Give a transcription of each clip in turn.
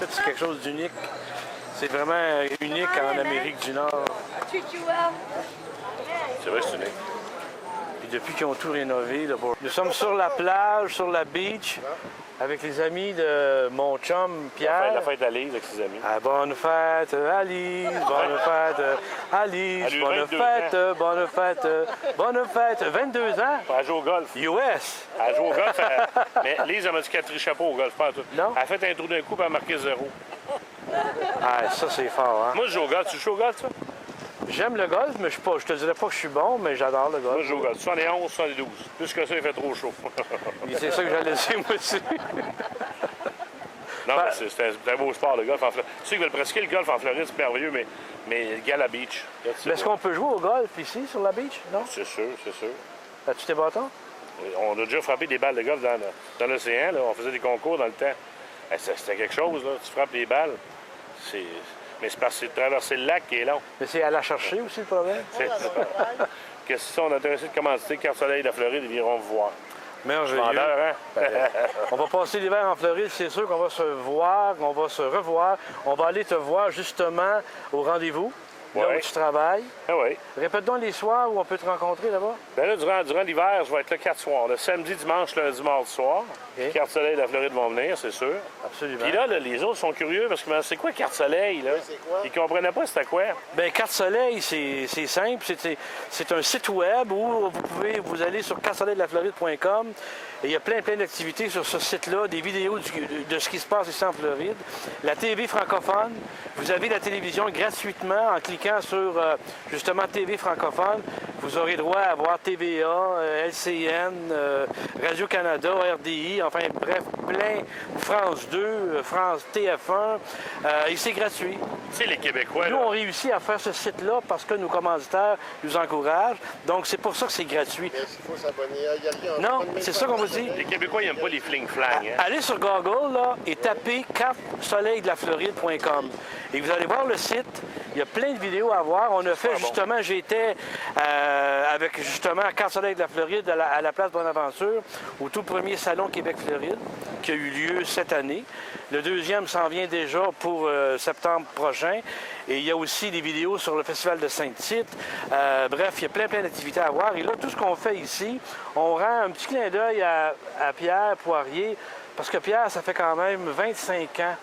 fait, c'est quelque chose d'unique. C'est vraiment unique en Amérique du Nord. C'est vrai, c'est unique. Puis depuis qu'ils ont tout rénové, là, nous sommes sur la plage, sur la beach, avec les amis de mon chum Pierre. La fête à Lise avec ses amis. Ah, bonne fête, Alice, bonne fête, Alice, Elle a eu bonne 22 fête, bonne fête, bonne fête, 22 ans, Elle joue au golf. US. Elle joue au golf. Mais Lise, elle m'a dit qu'elle trichait pas au golf, pas tout. Non? Elle a fait un trou d'un coup, puis elle a marqué 0. Ah, ça c'est fort, hein? Moi, je joue au golf. Tu joues au golf, ça? J'aime le golf, mais je te dirais pas que je suis bon, mais j'adore le golf. Moi, je joue au golf. 71, 72. Plus que ça, il fait trop chaud. Et c'est ça que j'allais dire, moi aussi. Non, mais c'est un beau sport, le golf en Floride. Tu sais qu'ils veulent pratiquer le golf en Floride, c'est merveilleux, mais le gars à la beach. Mais est-ce qu'on peut jouer au golf ici, sur la beach? Non? C'est sûr, c'est sûr. As-tu tes bâtons? On a déjà frappé des balles de golf dans l'océan. Là. On faisait des concours dans le temps. C'était quelque chose, là. Tu frappes des balles. Mais c'est parce que c'est de traverser le lac qui est long. Mais c'est à la chercher aussi, le problème? Que si on a intéressé de commencer Carte Soleil de la Floride, ils viendront vous voir. Merveilleux. Vendeur, hein? On va passer l'hiver en Floride, c'est sûr qu'on va se voir, on va se revoir. On va aller te voir justement au rendez-vous, là où tu travailles. Ah oui. Répète donc les soirs où on peut te rencontrer là-bas. Bien là, durant l'hiver, je vais être là 4 soirs. Le samedi, dimanche, lundi, mardi soir. OK. Carte Soleil de la Floride vont venir, c'est sûr. Absolument. Puis là, les autres sont curieux parce que c'est quoi Carte Soleil, là? Oui, c'est quoi? Ils comprenaient pas c'était quoi. Bien, Carte Soleil, c'est simple. C'est un site web où vous allez sur cartesoleildelaFloride.com et il y a plein d'activités sur ce site-là, des vidéos de ce qui se passe ici en Floride. La TV francophone, vous avez la télévision gratuitement en cliquant sur justement TV francophone. Vous aurez droit à voir TVA, LCN, Radio-Canada, RDI, enfin bref, plein, France 2, France TF1, et c'est gratuit. Tu sais, les Québécois, Nous, là, on réussit à faire ce site-là parce que nos commanditaires nous encouragent, donc c'est pour ça que c'est gratuit. Mais est-ce qu'il faut s'abonner? Il y a rien. Non, c'est ça qu'on vous dit. les Québécois, ils n'aiment pas les fling-flang. Hein? Allez sur Google là, et tapez cartesoleildelaFloride.com et vous allez voir le site. Il y a plein de vidéos à voir. On a fait justement, j'étais avec justement Carte Soleil de la Floride à la place Bonaventure, au tout premier salon Québec-Floride qui a eu lieu cette année. Le deuxième s'en vient déjà pour septembre prochain. Et il y a aussi des vidéos sur le Festival de Saint-Tite. Bref, il y a plein d'activités à voir. Et là, tout ce qu'on fait ici, on rend un petit clin d'œil à Pierre Poirier, parce que Pierre, ça fait quand même 25 ans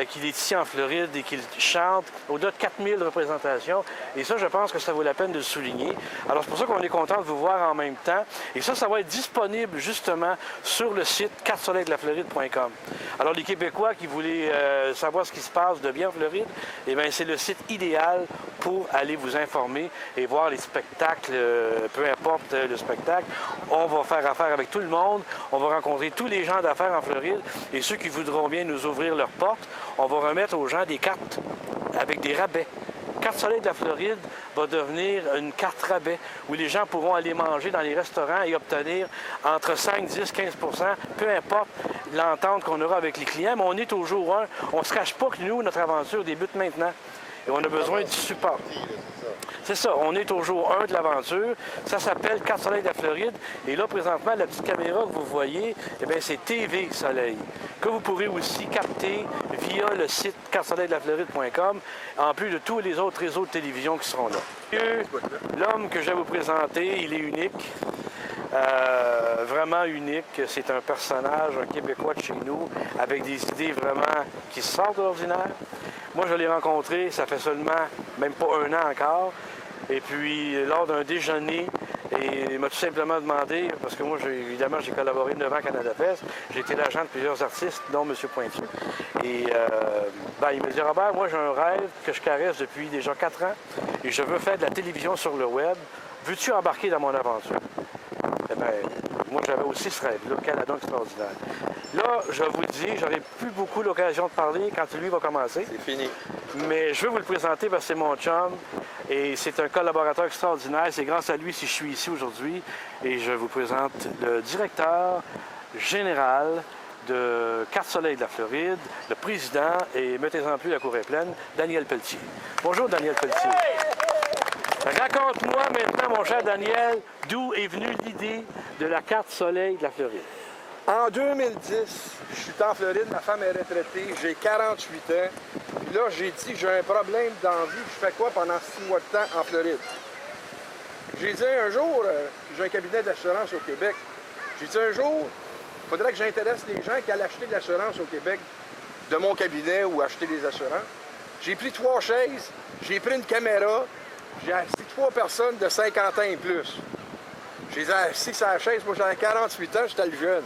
qu'il est ici en Floride et qu'il chante au-delà de 4000 représentations. Et ça, je pense que ça vaut la peine de le souligner. Alors, c'est pour ça qu'on est content de vous voir en même temps. Et ça va être disponible justement sur le site cartesoleildelaFloride.com. Alors, les Québécois qui voulaient savoir ce qui se passe de bien en Floride, eh bien, c'est le site idéal pour aller vous informer et voir les spectacles, peu importe le spectacle. On va faire affaire avec tout le monde. On va rencontrer tous les gens d'affaires en Floride et ceux qui voudront bien nous ouvrir leurs portes. On va remettre aux gens des cartes avec des rabais. Carte Soleil de la Floride va devenir une carte rabais où les gens pourront aller manger dans les restaurants et obtenir entre 5, 10, 15 peu importe l'entente qu'on aura avec les clients. Mais on est au jour 1. On ne se cache pas que nous, notre aventure débute maintenant. Et on a besoin du support. C'est ça, on est au jour 1 de l'aventure. Ça s'appelle Carte Soleil de la Floride. Et là, présentement, la petite caméra que vous voyez, eh bien, c'est TV Soleil, que vous pourrez aussi capter via le site cartesoleildelaFloride.com, en plus de tous les autres réseaux de télévision qui seront là. L'homme que je vais vous présenter, il est unique. Vraiment unique. C'est un personnage, un Québécois de chez nous, avec des idées vraiment qui sortent de l'ordinaire. Moi, je l'ai rencontré, ça fait seulement, même pas un an encore. Et puis, lors d'un déjeuner, et il m'a tout simplement demandé, parce que moi, évidemment, j'ai collaboré 9 ans à Canada Fest, j'ai été l'agent de plusieurs artistes, dont M. Pointu. Et il me dit, Robert, moi, j'ai un rêve que je caresse depuis déjà 4 ans, et je veux faire de la télévision sur le web. Veux-tu embarquer dans mon aventure? Eh bien, moi, j'avais aussi ce rêve-là, quel adon extraordinaire. Là, je vous le dis, j'aurai plus beaucoup l'occasion de parler quand lui va commencer. C'est fini. Mais je veux vous le présenter parce que c'est mon chum et c'est un collaborateur extraordinaire. C'est grâce à lui si je suis ici aujourd'hui. Et je vous présente le directeur général de Carte Soleil de la Floride, le président, et mettez-en plus, la cour est pleine, Daniel Pelletier. Bonjour, Daniel Pelletier. Raconte-moi maintenant, mon cher Daniel, d'où est venue l'idée de la Carte Soleil de la Floride. En 2010, je suis en Floride, ma femme est retraitée, j'ai 48 ans. Puis là, j'ai dit, j'ai un problème d'envie, je fais quoi pendant 6 mois de temps en Floride? J'ai dit un jour, j'ai un cabinet d'assurance au Québec, j'ai dit un jour, il faudrait que j'intéresse les gens qui allaient acheter de l'assurance au Québec de mon cabinet ou acheter des assurances. J'ai pris 3 chaises, j'ai pris une caméra, j'ai assis 3 personnes de 50 ans et plus. J'ai assis sur la chaise, moi j'avais 48 ans, j'étais le jeune.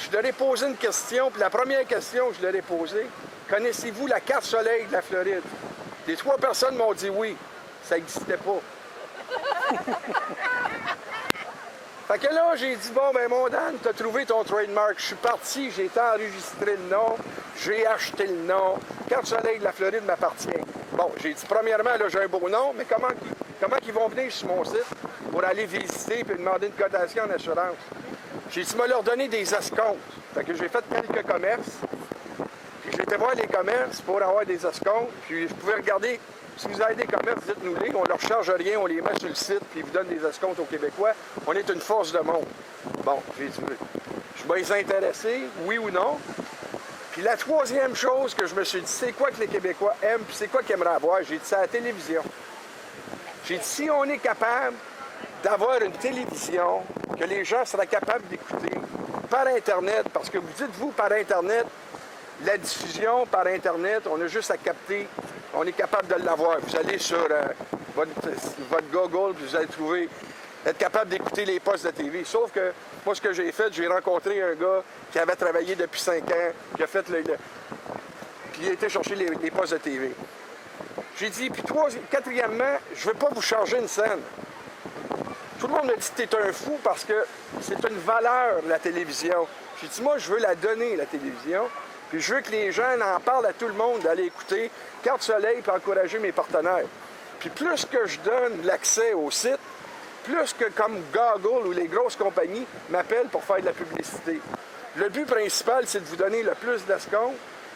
Je leur ai posé une question, puis la première question que je leur ai posée, connaissez-vous la carte soleil de la Floride? Les 3 personnes m'ont dit oui, ça n'existait pas. Fait que là, j'ai dit, bon, ben mon Dan, t'as trouvé ton trademark. Je suis parti, j'ai été enregistré le nom, j'ai acheté le nom. Carte soleil de la Floride m'appartient. Bon, j'ai dit, premièrement, là, j'ai un beau nom, mais comment ils vont venir sur mon site pour aller visiter et demander une cotation en assurance? J'ai dit, leur donner des escomptes. Fait que j'ai fait quelques commerces. Puis j'ai été voir les commerces pour avoir des escomptes. Puis je pouvais regarder, si vous avez des commerces, dites-nous-les. On ne leur charge rien, on les met sur le site, puis ils vous donnent des escomptes aux Québécois. On est une force de monde. Bon, j'ai dit, je vais les intéresser, oui ou non. Puis la troisième chose que je me suis dit, c'est quoi que les Québécois aiment, puis c'est quoi qu'ils aimeraient avoir? J'ai dit, c'est la télévision. J'ai dit, si on est capable d'avoir une télévision que les gens seraient capables d'écouter par Internet, parce que vous dites-vous par Internet, la diffusion par Internet, on a juste à capter, on est capable de l'avoir. Vous allez sur votre Google, puis vous allez trouver, être capable d'écouter les postes de TV. Sauf que moi, ce que j'ai fait, j'ai rencontré un gars qui avait travaillé depuis 5 ans, qui a fait puis il a été chercher les postes de TV. J'ai dit, puis quatrièmement, je ne veux pas vous charger une scène. Tout le monde me dit que tu es un fou parce que c'est une valeur, la télévision. J'ai dit, moi, je veux la donner, la télévision. Puis je veux que les gens en parlent à tout le monde, d'aller écouter Carte Soleil pour encourager mes partenaires. Puis plus que je donne l'accès au site, plus que comme Google ou les grosses compagnies m'appellent pour faire de la publicité. Le but principal, c'est de vous donner le plus d'escomptes,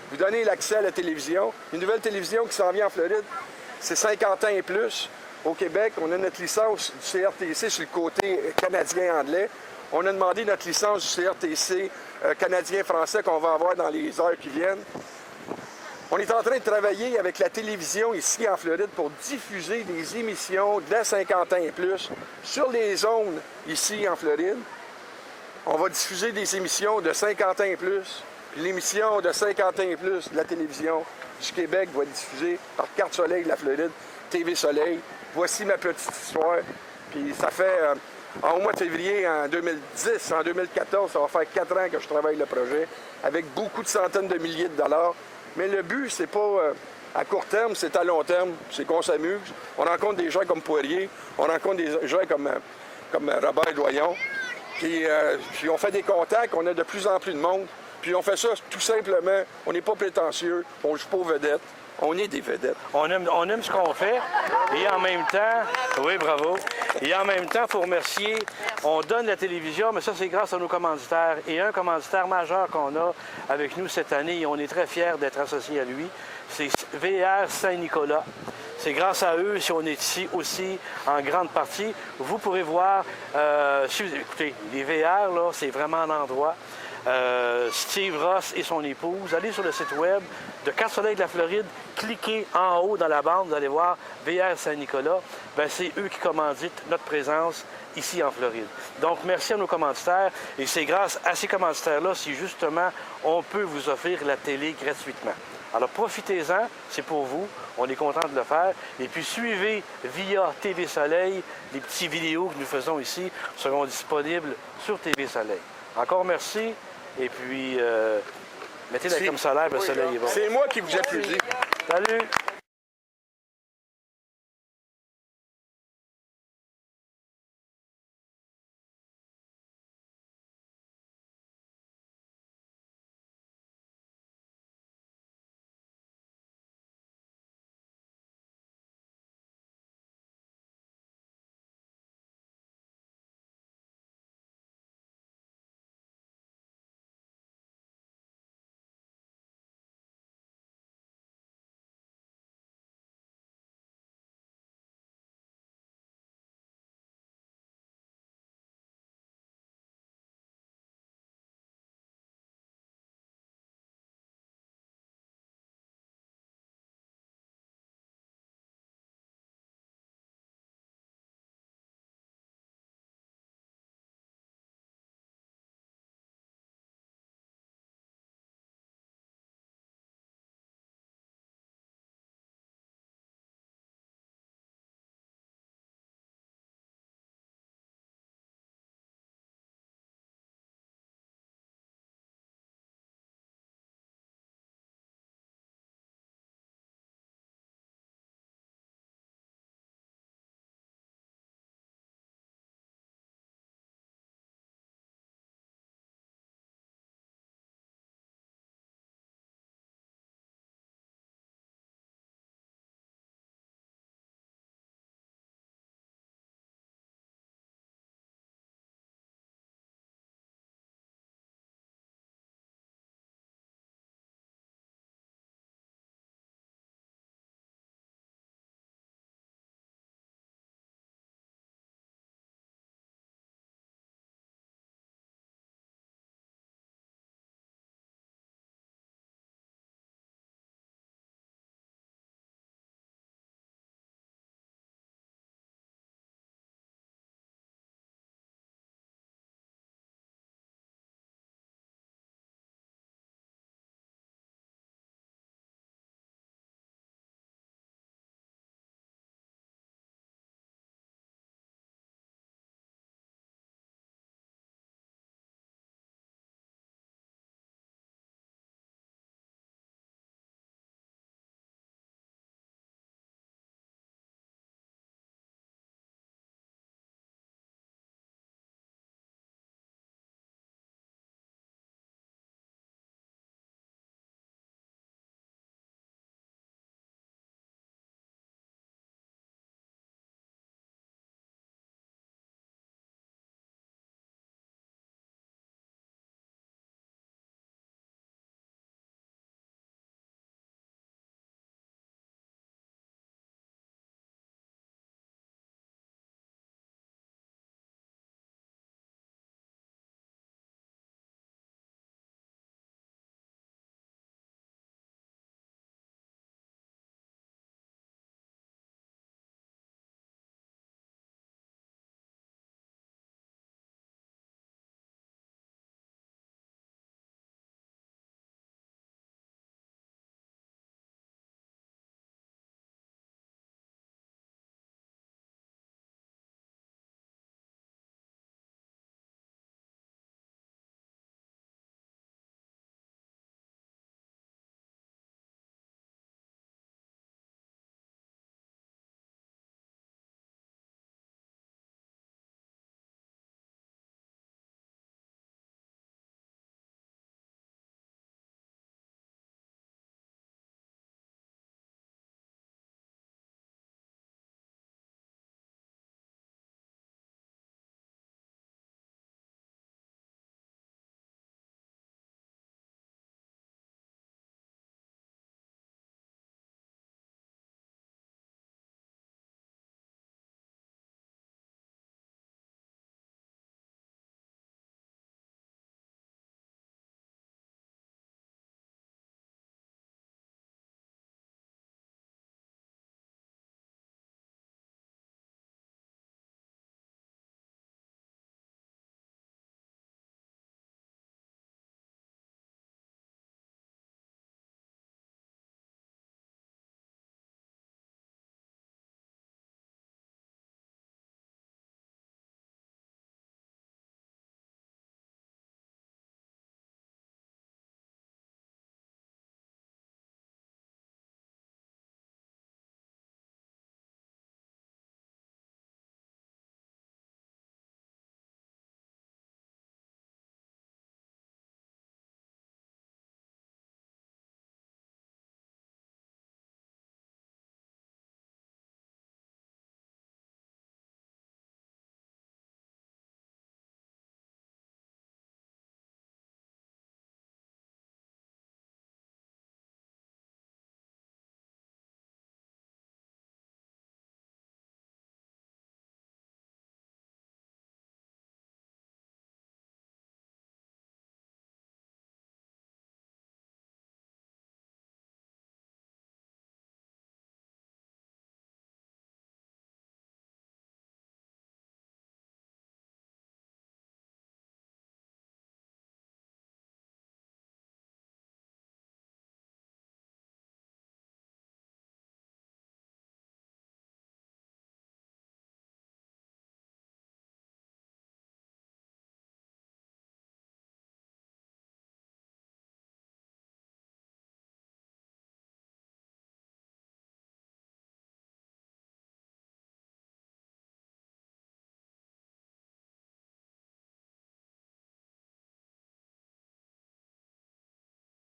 vous donner l'accès à la télévision. Une nouvelle télévision qui s'en vient en Floride, c'est 50 ans et plus. Au Québec, on a notre licence du CRTC sur le côté canadien-anglais. On a demandé notre licence du CRTC canadien-français qu'on va avoir dans les heures qui viennent. On est en train de travailler avec la télévision ici en Floride pour diffuser des émissions de 50 ans et plus sur les zones ici en Floride. On va diffuser des émissions de 50 ans et plus. L'émission de 50 ans et plus de la télévision du Québec va être diffusée par Carte Soleil de la Floride, TV Soleil. Voici ma petite histoire. Puis ça fait, au mois de février en 2010, en 2014, ça va faire 4 ans que je travaille le projet, avec beaucoup de centaines de milliers de dollars. Mais le but, c'est pas à court terme, c'est à long terme. C'est qu'on s'amuse. On rencontre des gens comme Poirier, on rencontre des gens comme Robert Doyon. Puis on fait des contacts, on a de plus en plus de monde. Puis on fait ça tout simplement, on n'est pas prétentieux, on joue pas aux vedettes. On est des vedettes. On aime ce qu'on fait. Et en même temps, oui, bravo. Et en même temps, il faut remercier, on donne la télévision, mais ça, c'est grâce à nos commanditaires. Et un commanditaire majeur qu'on a avec nous cette année, et on est très fiers d'être associés à lui, c'est VR Saint-Nicolas. C'est grâce à eux si on est ici aussi en grande partie. Vous pourrez voir, écoutez, les VR, là, c'est vraiment un endroit. Steve Ross et son épouse, allez sur le site web de Carte Soleil de la Floride, cliquez en haut dans la bande, vous allez voir VR Saint-Nicolas. Ben, c'est eux qui commanditent notre présence ici en Floride. Donc, merci à nos commanditaires et c'est grâce à ces commanditaires-là si justement on peut vous offrir la télé gratuitement. Alors, profitez-en, c'est pour vous, on est content de le faire. Et puis, suivez via TV Soleil, les petites vidéos que nous faisons ici seront disponibles sur TV Soleil. Encore merci. Et puis, mettez la comme solaire, le soleil est bon. C'est moi qui vous applaudis. Salut!